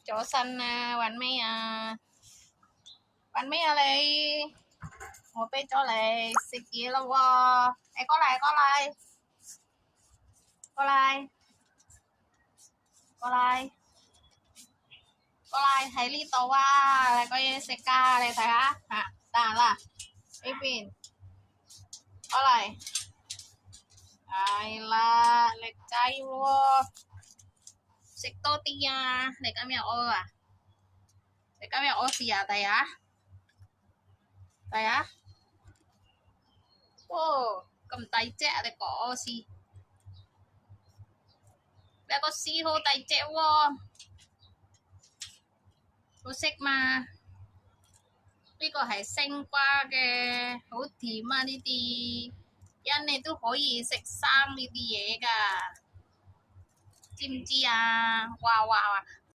早晨啊，揾咩啊？揾咩啊你？我俾咗你食嘢咯喎！誒，過嚟過嚟過嚟過嚟過嚟喺呢度啊！你個嘢食㗎，你睇下嚇，得啦，呢邊過嚟，係啦，叻仔喎！食多啲啊！你今日屙啊？你今日屙屎啊？第啊？第啊？哇！咁大隻啊！你個屙屎，你個屎好大隻喎！好食嘛？呢個係星瓜嘅，好甜啊！呢啲人你都可以食生呢啲嘢㗎，知唔知啊？哇哇哇！